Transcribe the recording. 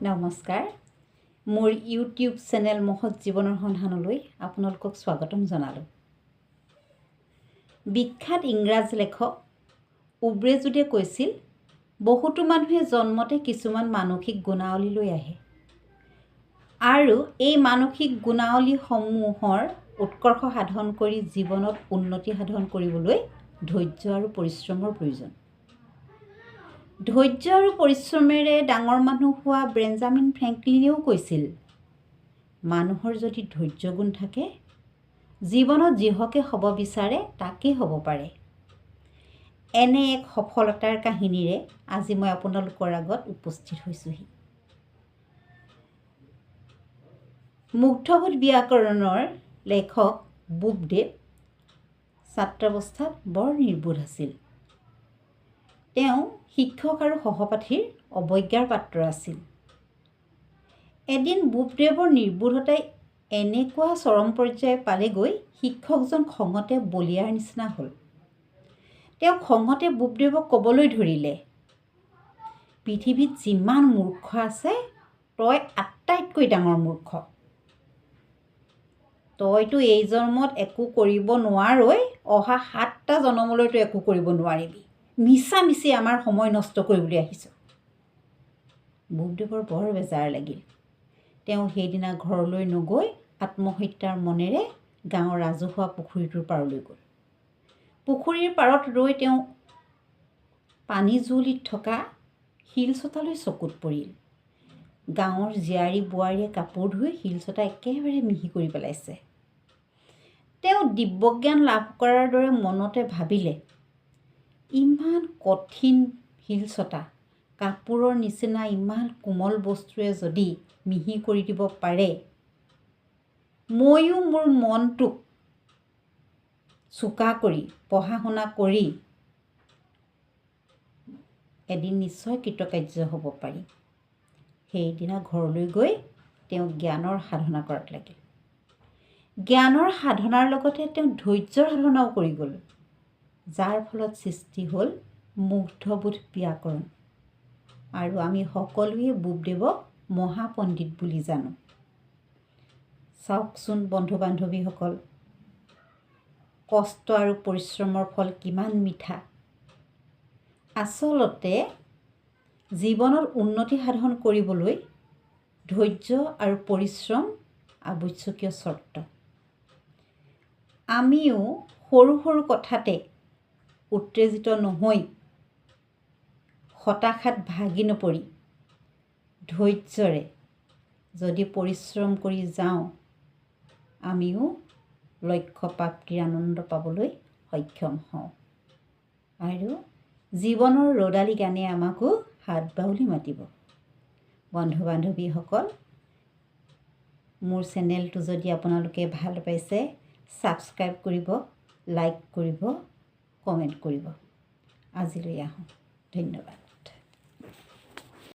নমস্কাৰ মোৰ YouTube channel মহৎ জীৱনৰ সন্ধানলৈ আপোনালোকক স্বাগতম জনালোঁ। বিখ্যাত ইংৰাজ লেখক উব্ৰেজুদে কৈছিল, বহুতো মানুহে জন্মতে কিছুমান মানসিক গুণাৱলী লৈ আহে আৰু এই মানসিক গুণাৱলীসমূহৰ উৎকৰ্ষ সাধন কৰি জীৱনত উন্নতি সাধন কৰিবলৈ ধৈৰ্য আৰু পৰিশ্ৰমৰ প্ৰয়োজন। ধৈৰ্য আৰু পৰিশ্ৰমেৰে ডাঙৰ মানুহ হোৱা বেঞ্জামিন ফ্ৰেংকলিনেও কৈছিল, মানুহৰ যদি ধৈৰ্য গুণ থাকে, জীৱনত যিহকে হ'ব বিচাৰে তাকেই হ'ব পাৰে। এনে এক সফলতাৰ কাহিনীৰে আজি মই আপোনালোকৰ আগত উপস্থিত হৈছোহি। মুগ্ধবোধ ব্যাকৰণৰ লেখক বুদ্ধদেৱ ছাত্ৰাৱস্থাত বৰ নিৰ্বোধ আছিল। তেওঁ শিক্ষক আৰু সহপাঠীৰ অৱজ্ঞাৰ পাত্ৰ আছিল। এদিন বুদ্ধদেৱৰ নিৰ্বোধতাই এনেকুৱা চৰম পৰ্যায় পালেগৈ, শিক্ষকজন খঙতে বলিয়াৰ নিচিনা হ'ল। তেওঁ খঙতে বুদ্ধদেৱক ক'বলৈ ধৰিলে, পৃথিৱীত যিমান মূৰ্খ আছে, তই আটাইতকৈ ডাঙৰ মূৰ্খ। তইতো এই জন্মত একো কৰিব নোৱাৰই, অহা 7টা জন্মলৈতো একো কৰিব নোৱাৰিবি। মিছামিছি আমাৰ সময় নষ্ট কৰিবলৈ আহিছ। বুদ্ধদেৱৰ বৰ বেজাৰ লাগিল। তেওঁ সেইদিনা ঘৰলৈ নগৈ আত্মহত্যাৰ মনেৰে গাঁৱৰ ৰাজহুৱা পুখুৰীটোৰ পাৰলৈ গ'ল। পুখুৰীৰ পাৰত ৰৈ তেওঁ পানী জুৱলিত থকা শিলচটালৈ চকুত পৰিল। গাঁৱৰ জীয়াৰী বোৱাৰীয়ে কাপোৰ ধুই শিলচটা একেবাৰে মিহি কৰি পেলাইছে। তেওঁ দিব্যজ্ঞান লাভ কৰাৰ দৰে মনতে ভাবিলে, ইমান কঠিন শিলচটা কাপোৰৰ নিচিনা ইমান কোমল বস্তুৰে যদি মিহি কৰি দিব পাৰে, ময়ো মোৰ মনটোক চোকা কৰি পঢ়া শুনা কৰি এদিন নিশ্চয় কৃতকাৰ্য হ'ব পাৰিম। সেইদিনা ঘৰলৈ গৈ তেওঁ জ্ঞানৰ সাধনা কৰাত লাগিল। জ্ঞানৰ সাধনাৰ লগতে তেওঁ ধৈৰ্যৰ সাধনাও কৰি গ'ল, যাৰ ফলত সৃষ্টি হ'ল মুগ্ধবোধ ব্যাকৰণ। আৰু আমি সকলোৱে বুদ্ধদেৱক মহাপণ্ডিত বুলি জানো। চাওকচোন বন্ধু বান্ধৱীসকল, কষ্ট আৰু পৰিশ্ৰমৰ ফল কিমান মিঠা। আচলতে জীৱনত উন্নতি সাধন কৰিবলৈ ধৈৰ্য আৰু পৰিশ্ৰম আৱশ্যকীয় চৰ্ত। আমিও সৰু সৰু কথাতে উত্তেজিত নহৈ, হতাশাত ভাগি নপৰি, ধৈৰ্যৰে যদি পৰিশ্ৰম কৰি যাওঁ, আমিও লক্ষ্য প্ৰাপ্তিৰ আনন্দ পাবলৈ সক্ষম হওঁ। আৰু জীৱনৰ ৰ'দালি গানে আমাকো হাত বাউলি মাতিব। বন্ধু বান্ধৱীসকল, মোৰ চেনেলটো যদি আপোনালোকে ভাল পাইছে, ছাবস্ক্ৰাইব কৰিব, লাইক কৰিব, কমেণ্ট কৰিব। আজিলৈ আহোঁ। ধন্যবাদ।